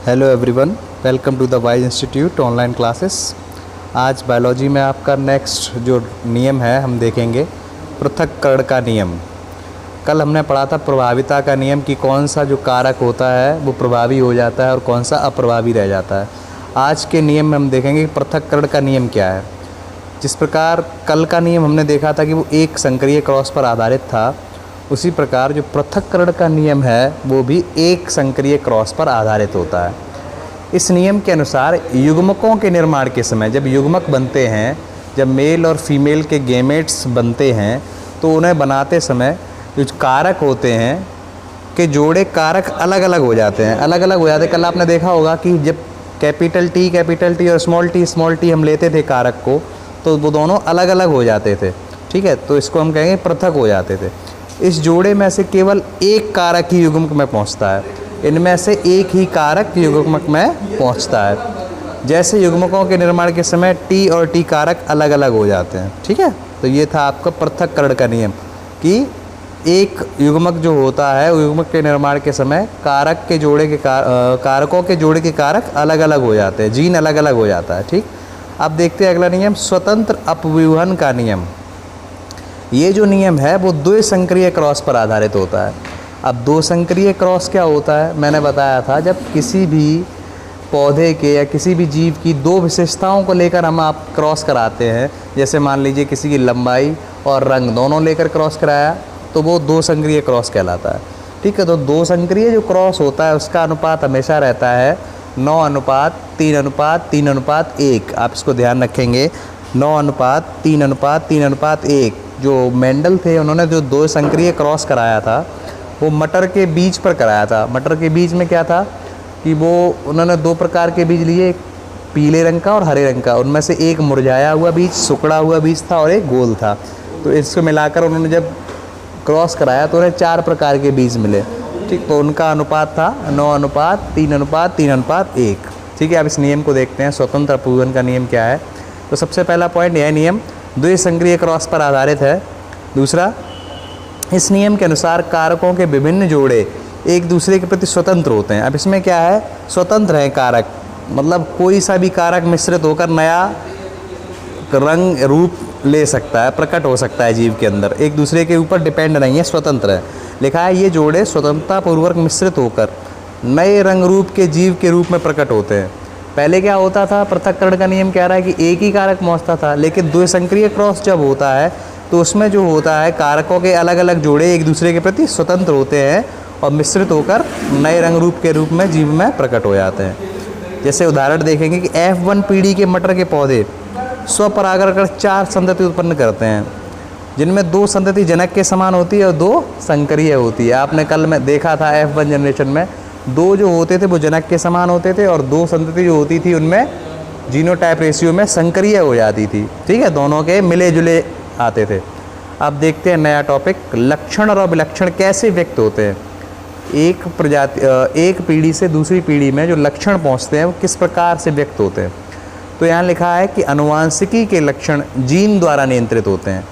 Hello everyone, welcome to the Wise Institute online classes. आज biology में आपका next जो नियम है हम देखेंगे पृथक्करण का नियम। कल हमने पढ़ा था प्रभाविता का नियम कि कौन सा जो कारक होता है वो प्रभावी हो जाता है और कौन सा अप्रभावी रह जाता है। आज के नियम में हम देखेंगे कि पृथक्करण का नियम क्या है। जिस प्रकार कल का नियम हमने देखा था कि वो एक संक्रिय क्रॉस पर आधारित था, उसी प्रकार जो पृथक्करण का नियम है वो भी एक संक्रिय क्रॉस पर आधारित होता है। इस नियम के अनुसार युग्मकों के निर्माण के समय जब युग्मक बनते हैं, जब मेल और फीमेल के गैमेट्स बनते हैं, तो उन्हें बनाते समय जो कारक होते हैं के जोड़े कारक अलग अलग हो जाते हैं। कल आपने देखा होगा कि जब कैपिटल टी और स्मॉल टी हम लेते थे कारक को, तो वो दोनों अलग अलग हो जाते थे। ठीक है, तो इसको हम कहेंगे पृथक हो जाते थे। इस जोड़े में से केवल एक कारक ही युग्मक में पहुंचता है, इनमें से एक ही कारक युग्मक में पहुंचता है। जैसे युग्मकों के निर्माण के समय टी और टी कारक अलग अलग हो जाते हैं। ठीक है, तो ये था आपका पृथक्करण का नियम कि एक युग्मक जो होता है, युग्मक के निर्माण के समय कारक के जोड़े के कारकों के जोड़े के कारक अलग अलग हो जाते हैं, जीन अलग अलग हो जाता है। ठीक, अब देखते हैं अगला नियम स्वतंत्र अपव्यूहन का नियम। ये जो नियम है वो दो संक्रिय क्रॉस पर आधारित होता है। अब दो संक्रिय क्रॉस क्या होता है, मैंने बताया था जब किसी भी पौधे के या किसी भी जीव की दो विशेषताओं को लेकर हम आप क्रॉस कराते हैं, जैसे मान लीजिए किसी की लंबाई और रंग दोनों लेकर क्रॉस कराया, तो वो दो संक्रिय क्रॉस कहलाता है। ठीक है, तो दो संक्रिय जो क्रॉस होता है उसका अनुपात हमेशा रहता है 9:3:3:1। आप इसको ध्यान रखेंगे, 9:3:3:1। जो मेंडल थे उन्होंने जो दो संक्रिय क्रॉस कराया था वो मटर के बीज पर कराया था। मटर के बीज में क्या था कि वो उन्होंने दो प्रकार के बीज लिए, एक पीले रंग का और हरे रंग का। उनमें से एक मुरझाया हुआ बीज, सुखड़ा हुआ बीज था और एक गोल था। तो इसको मिलाकर उन्होंने जब क्रॉस कराया तो उन्हें 4 प्रकार के बीज मिले। ठीक, तो उनका अनुपात था 9:3:3:1। ठीक है, अब इस नियम को देखते हैं स्वतंत्र अपव्यूहन का नियम क्या है। तो सबसे पहला पॉइंट, यह नियम द्विसंक्रिय क्रॉस पर आधारित है। दूसरा, इस नियम के अनुसार कारकों के विभिन्न जोड़े एक दूसरे के प्रति स्वतंत्र होते हैं। अब इसमें क्या है, स्वतंत्र है कारक, मतलब कोई सा भी कारक मिश्रित होकर नया रंग रूप ले सकता है, प्रकट हो सकता है जीव के अंदर, एक दूसरे के ऊपर डिपेंड नहीं है, स्वतंत्र है। लिखा है ये जोड़े स्वतंत्रतापूर्वक मिश्रित होकर नए रंग रूप के जीव के रूप में प्रकट होते हैं। पहले क्या होता था, पृथक्करण का नियम कह रहा है कि एक ही कारक पहुंचता था, लेकिन द्विसंक्रिय क्रॉस जब होता है तो उसमें जो होता है कारकों के अलग अलग जोड़े एक दूसरे के प्रति स्वतंत्र होते हैं और मिश्रित होकर नए रंग रूप के रूप में जीव में प्रकट हो जाते हैं। जैसे उदाहरण देखेंगे कि F1 पीढ़ी के मटर के पौधे स्वपरागण कर 4 संतति उत्पन्न करते हैं, जिनमें 2 संतति जनक के समान होती है और 2 संकरीय होती है। आपने कल में देखा था F1 जनरेशन में 2 जो होते थे वो जनक के समान होते थे और 2 संतति जो होती थी उनमें जीनोटाइप रेशियो में संकरीय हो जाती थी। ठीक है, दोनों के मिले जुले आते थे। अब देखते हैं नया टॉपिक, लक्षण और अभिलक्षण कैसे व्यक्त होते हैं। एक पीढ़ी से दूसरी पीढ़ी में जो लक्षण पहुंचते हैं वो किस प्रकार से व्यक्त होते हैं। तो यहाँ लिखा है कि अनुवांशिकी के लक्षण जीन द्वारा नियंत्रित होते हैं।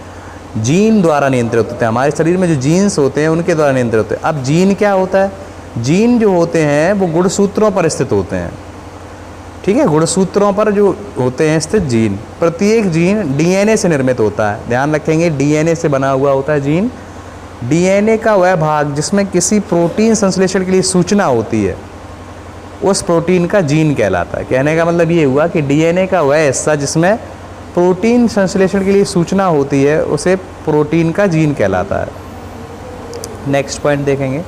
जीन द्वारा नियंत्रित होते हैं, हमारे शरीर में जो जीन्स होते हैं उनके द्वारा नियंत्रित होते हैं। अब जीन क्या होता है, जीन जो होते हैं वो गुणसूत्रों पर स्थित होते हैं। ठीक है, गुणसूत्रों पर जो होते हैं स्थित जीन, प्रत्येक जीन डीएनए से निर्मित होता है। ध्यान रखेंगे, डीएनए से बना हुआ होता है जीन। डीएनए का वह भाग जिसमें किसी प्रोटीन संश्लेषण के लिए सूचना होती है उस प्रोटीन का जीन कहलाता है। कहने का मतलब ये हुआ कि डीएनए का वह हिस्सा जिसमें प्रोटीन संश्लेषण के लिए सूचना होती है उसे प्रोटीन का जीन कहलाता है। नेक्स्ट पॉइंट देखेंगे,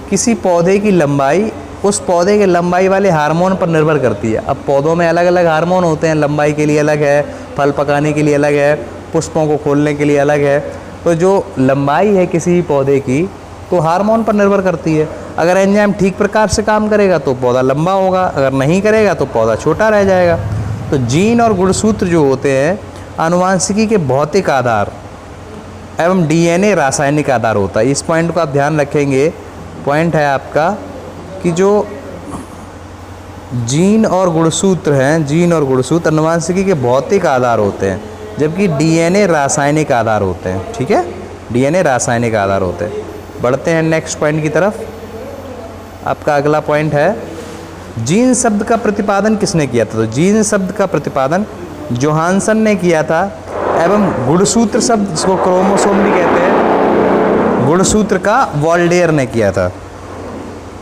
किसी पौधे की लंबाई उस पौधे के लंबाई वाले हार्मोन पर निर्भर करती है। अब पौधों में अलग अलग हार्मोन होते हैं, लंबाई के लिए अलग है, फल पकाने के लिए अलग है, पुष्पों को खोलने के लिए अलग है। तो जो लंबाई है किसी पौधे की तो हार्मोन पर निर्भर करती है। अगर एंजाइम ठीक प्रकार से काम करेगा तो पौधा लंबा होगा, अगर नहीं करेगा तो पौधा छोटा रह जाएगा। तो जीन और गुणसूत्र जो होते हैं आनुवांशिकी के भौतिक आधार एवं डीएनए रासायनिक आधार होता है। इस पॉइंट को आप ध्यान रखेंगे। पॉइंट है आपका कि जो जीन और गुणसूत्र हैं, जीन और गुणसूत्र आनुवांशिकी के भौतिक आधार होते हैं, जबकि डीएनए रासायनिक आधार होते हैं। ठीक है, डीएनए रासायनिक आधार होते हैं। बढ़ते हैं नेक्स्ट पॉइंट की तरफ। आपका अगला पॉइंट है जीन शब्द का प्रतिपादन किसने किया था? तो जीन शब्द का प्रतिपादन जोहानसन ने किया था, एवं गुणसूत्र शब्द जिसको क्रोमोसोम भी कहते हैं, गुणसूत्र का वॉल्डेयर ने किया था।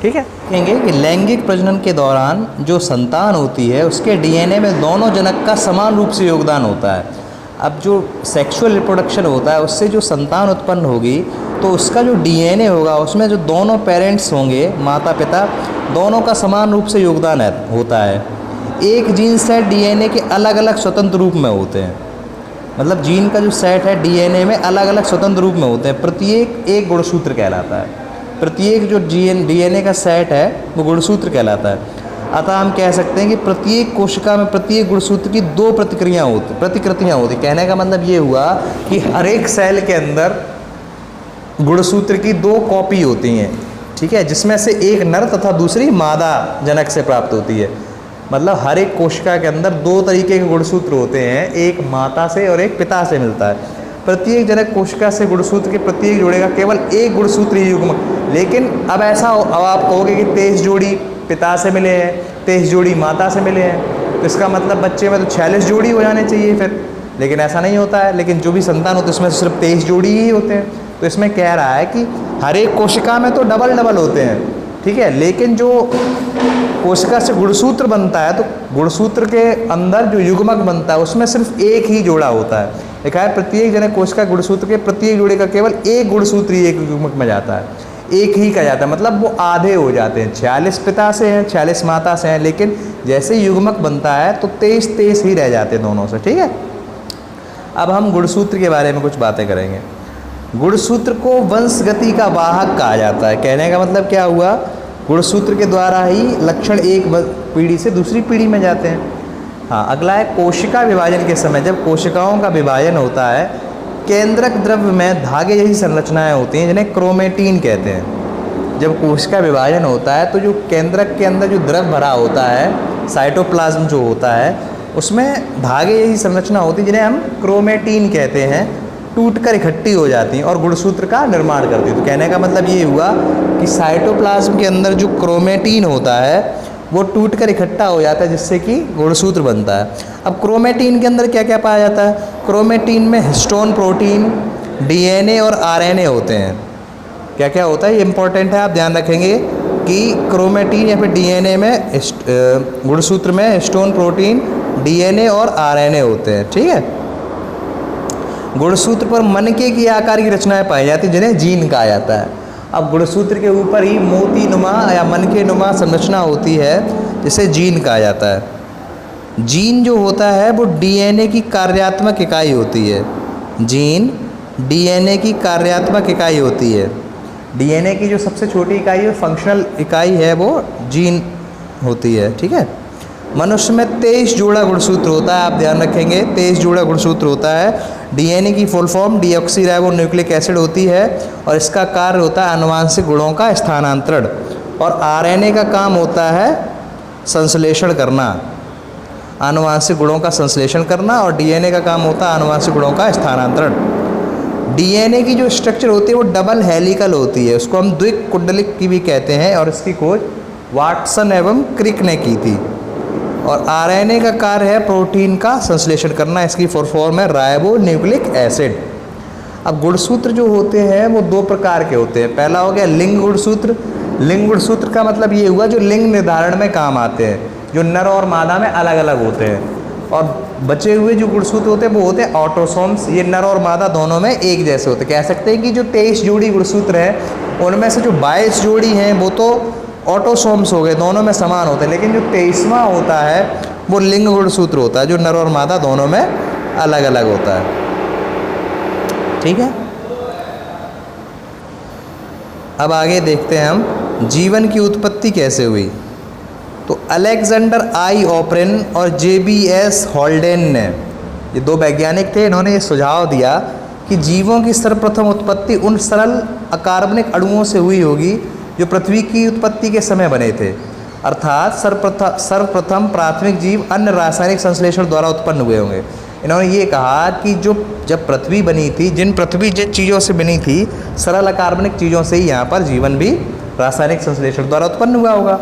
ठीक है, कहेंगे कि लैंगिक प्रजनन के दौरान जो संतान होती है उसके डीएनए में दोनों जनक का समान रूप से योगदान होता है। अब जो सेक्सुअल रिप्रोडक्शन होता है उससे जो संतान उत्पन्न होगी तो उसका जो डीएनए होगा उसमें जो दोनों पेरेंट्स होंगे, माता पिता, दोनों का समान रूप से योगदान होता है। एक जीन सेट डीएनए के अलग अलग स्वतंत्र रूप में होते हैं, मतलब जीन का जो सेट है डीएनए में अलग अलग स्वतंत्र रूप में होते हैं, प्रत्येक एक गुणसूत्र कहलाता है। प्रत्येक जो डीएनए का सेट है वो गुणसूत्र कहलाता है। अतः हम कह सकते हैं कि प्रत्येक कोशिका में प्रत्येक गुणसूत्र की 2 प्रतिकृतियाँ होती। कहने का मतलब ये हुआ कि हर एक सेल के अंदर गुणसूत्र की 2 कॉपी होती हैं, ठीक है, जिसमें से एक नर तथा दूसरी मादा जनक से प्राप्त होती है। मतलब हर एक कोशिका के अंदर 2 तरीके के गुणसूत्र होते हैं, एक माता से और एक पिता से मिलता है। प्रत्येक जनक कोशिका से गुणसूत्र के प्रत्येक जोड़े का केवल एक गुणसूत्र ही युग्म। लेकिन अब आप कहोगे कि 23 जोड़ी पिता से मिले हैं, 23 जोड़ी माता से मिले हैं, तो इसका मतलब बच्चे में तो 46 जोड़ी हो जाने चाहिए फिर, लेकिन ऐसा नहीं होता है। लेकिन जो भी संतान होते हैं उसमें सिर्फ 23 जोड़ी ही होते हैं। तो इसमें कह रहा है कि हर एक कोशिका में तो डबल होते हैं, ठीक है, लेकिन जो कोशिका से गुणसूत्र बनता है तो गुणसूत्र के अंदर जो युग्मक बनता है उसमें सिर्फ एक ही जोड़ा होता है। लिखा है प्रत्येक जनक कोशिका गुणसूत्र के प्रत्येक जोड़े का केवल एक गुणसूत्र ही एक युग्मक में जाता है, एक ही का जाता है, मतलब वो आधे हो जाते हैं। 46 पिता से हैं, 46 माता से हैं, लेकिन जैसे युग्मक बनता है तो 23 ही रह जाते हैं दोनों से। ठीक है, अब हम गुणसूत्र के बारे में कुछ बातें करेंगे। गुणसूत्र को वंशगति का वाहक कहा जाता है। कहने का मतलब क्या हुआ, गुणसूत्र के द्वारा ही लक्षण एक पीढ़ी से दूसरी पीढ़ी में जाते हैं। हाँ, अगला है कोशिका विभाजन के समय जब कोशिकाओं का विभाजन होता है, केंद्रक द्रव्य में धागे जैसी संरचनाएं होती हैं जिन्हें क्रोमेटीन कहते हैं। जब कोशिका विभाजन होता है तो जो केंद्रक के अंदर जो द्रव्य भरा होता है, साइटोप्लाज्म जो होता है, उसमें धागे जैसी संरचना होती है जिन्हें हम क्रोमेटीन कहते हैं, टूटकर इकट्ठी हो जाती हैं और गुणसूत्र का निर्माण करती है। तो कहने का मतलब ये हुआ कि साइटोप्लाज्म के अंदर जो क्रोमेटीन होता है वो टूटकर इकट्ठा हो जाता है जिससे कि गुणसूत्र बनता है। अब क्रोमेटीन के अंदर क्या क्या पाया जाता है? क्रोमेटीन में हिस्टोन प्रोटीन, डीएनए और आरएनए होते हैं। क्या क्या होता है ये इंपॉर्टेंट है, आप ध्यान रखेंगे कि क्रोमेटीन या फिर डीएनए में गुणसूत्र में हिस्टोन प्रोटीन, डीएनए और आरएनए होते हैं। ठीक है, गुणसूत्र पर मनके की आकार की रचनाएं पाई जाती हैं जिन्हें जीन कहा जाता है। अब गुणसूत्र के ऊपर ही मोती नुमा या मनके नुमा संरचना होती है जिसे जीन कहा जाता है। जीन जो होता है वो डीएनए की कार्यात्मक इकाई होती है। जीन डीएनए की कार्यात्मक इकाई होती है। डीएनए की जो सबसे छोटी इकाई है, फंक्शनल इकाई है, वो जीन होती है। ठीक है, मनुष्य में 23 जोड़ा गुणसूत्र होता है, आप ध्यान रखेंगे 23 जोड़ा गुणसूत्र होता है। डीएनए की फुल फॉर्म डीऑक्सीराइबोन्यूक्लिक एसिड होती है और इसका कार्य होता है आनुवांशिक गुणों का स्थानांतरण, और आरएनए का काम होता है संश्लेषण करना, आनुवांशिक गुणों का संश्लेषण करना, और डीएनए का काम होता है आनुवांशिक गुणों का स्थानांतरण। डीएनए की जो स्ट्रक्चर होती है वो डबल हेलिकल होती है, उसको हम द्विकुंडलिक की भी कहते हैं, और इसकी खोज वाटसन एवं क्रिक ने की थी। और आरएनए का कार्य है प्रोटीन का संश्लेषण करना, इसकी फुल फॉर्म है राइबो न्यूक्लिक एसिड। अब गुणसूत्र जो होते हैं वो 2 प्रकार के होते हैं। पहला हो गया लिंग गुणसूत्र। लिंग गुणसूत्र का मतलब ये हुआ जो लिंग निर्धारण में काम आते हैं, जो नर और मादा में अलग अलग होते हैं। और बचे हुए जो गुणसूत्र होते हैं वो होते हैं ऑटोसोम्स, ये नर और मादा दोनों में एक जैसे होते हैं। कह सकते हैं कि जो 23 जोड़ी गुणसूत्र हैं उनमें से जो 22 जोड़ी हैं वो तो ऑटोसोम्स हो गए, दोनों में समान होते हैं, लेकिन जो 23वां होता है वो लिंग गुणसूत्र होता है, जो नर और मादा दोनों में अलग अलग होता है। ठीक है, अब आगे देखते हैं हम जीवन की उत्पत्ति कैसे हुई। तो अलेक्जेंडर आई ऑपरेन और जेबीएस हॉल्डेन ने, ये 2 वैज्ञानिक थे, इन्होंने ये सुझाव दिया कि जीवों की सर्वप्रथम उत्पत्ति उन सरल अकार्बनिक अणुओं से हुई होगी जो पृथ्वी की उत्पत्ति के समय बने थे, अर्थात सर्वप्रथम प्राथमिक जीव अन्य रासायनिक संश्लेषण द्वारा उत्पन्न हुए होंगे। इन्होंने ये कहा कि जब पृथ्वी बनी थी, पृथ्वी जिन चीज़ों से बनी थी, सरल अकार्बनिक चीज़ों से ही यहाँ पर जीवन भी रासायनिक संश्लेषण द्वारा उत्पन्न हुआ होगा।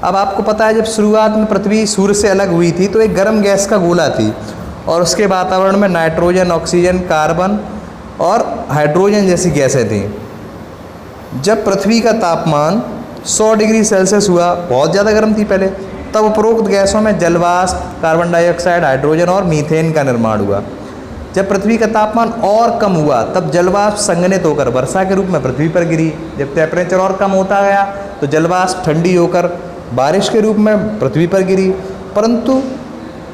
अब आपको पता है जब शुरुआत में पृथ्वी सूर्य से अलग हुई थी तो एक गर्म गैस का गोला थी और उसके वातावरण में नाइट्रोजन, ऑक्सीजन, कार्बन और हाइड्रोजन जैसी गैसें थीं। जब पृथ्वी का तापमान 100 डिग्री सेल्सियस हुआ, बहुत ज़्यादा गर्म थी पहले, तब उपरोक्त गैसों में जलवाष्प, कार्बन डाइऑक्साइड, हाइड्रोजन और मीथेन का निर्माण हुआ। जब पृथ्वी का तापमान और कम हुआ तब जलवाष्प संघनित होकर वर्षा के रूप में पृथ्वी पर गिरी। जब टेम्परेचर और कम होता गया तो जलवाष्प ठंडी होकर बारिश के रूप में पृथ्वी पर गिरी, परंतु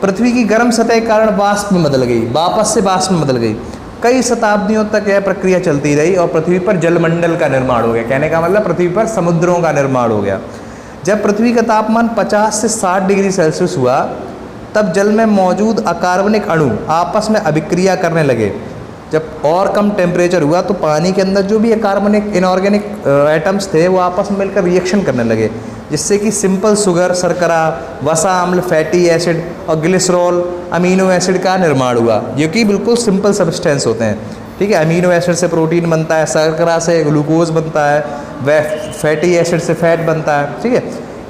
पृथ्वी की गर्म सतह के कारण वाष्प में बदल गई, वापस से वाष्प में बदल गई। कई शताब्दियों तक यह प्रक्रिया चलती रही और पृथ्वी पर जलमंडल का निर्माण हो गया। कहने का मतलब पृथ्वी पर समुद्रों का निर्माण हो गया। जब पृथ्वी का तापमान 50 से 60 डिग्री सेल्सियस हुआ तब जल में मौजूद अकार्बनिक अणु आपस में अभिक्रिया करने लगे। जब और कम टेम्परेचर हुआ तो पानी के अंदर जो भी अकार्बनिक इनऑर्गेनिक एटम्स थे वो आपस में मिलकर रिएक्शन करने लगे, जिससे कि सिंपल शुगर, शर्करा, वसा अम्ल, फैटी एसिड और ग्लिसरॉल, अमीनो एसिड का निर्माण हुआ, जो कि बिल्कुल सिंपल सब्सटेंस होते हैं। ठीक है, अमीनो एसिड से प्रोटीन बनता है, शर्करा से ग्लूकोज बनता है, वह फैटी एसिड से फैट बनता है। ठीक है,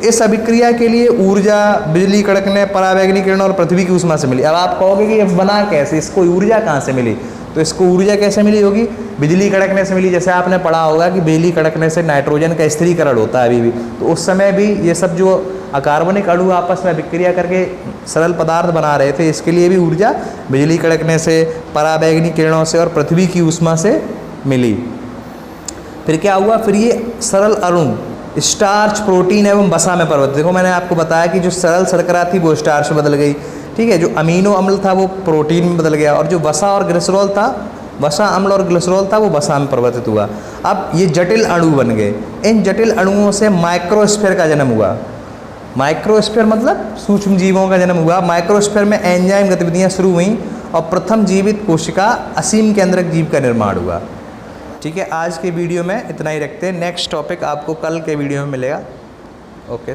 इस अभिक्रिया के लिए ऊर्जा बिजली कड़कने, पराबैंगनी किरणों और पृथ्वी की ऊष्मा से मिली। अब आप कहोगे कि ये बना कैसे, इसको ऊर्जा कहाँ से मिली? तो इसको ऊर्जा कैसे मिली होगी? बिजली कड़कने से मिली। जैसे आपने पढ़ा होगा कि बिजली कड़कने से नाइट्रोजन का स्थिरीकरण होता है अभी भी, तो उस समय भी ये सब जो अकार्बनिक अणु आपस में अभिक्रिया करके सरल पदार्थ बना रहे थे, इसके लिए भी ऊर्जा बिजली कड़कने से, पराबैंगनी किरणों से और पृथ्वी की ऊष्मा से मिली। फिर क्या हुआ? फिर ये सरल अणु स्टार्च, प्रोटीन एवं वसा में परिवर्तित। देखो मैंने आपको बताया कि जो सरल शर्करा थी वो स्टार्च में बदल गई। ठीक है, जो अमीनो अम्ल था वो प्रोटीन में बदल गया और जो वसा और ग्लिसरॉल था, वसा अम्ल और ग्लिसरॉल था वो वसा में परिवर्तित हुआ। अब ये जटिल अणु बन गए। इन जटिल अणुओं से माइक्रोस्फीयर का जन्म हुआ। माइक्रोस्फीयर मतलब सूक्ष्म जीवों का जन्म हुआ। माइक्रोस्फीयर में एंजाइम गतिविधियाँ शुरू हुई और प्रथम जीवित कोशिका असीम केंद्रक जीव का निर्माण हुआ। ठीक है, आज के वीडियो में इतना ही रखते हैं। नेक्स्ट टॉपिक आपको कल के वीडियो में मिलेगा। ओके।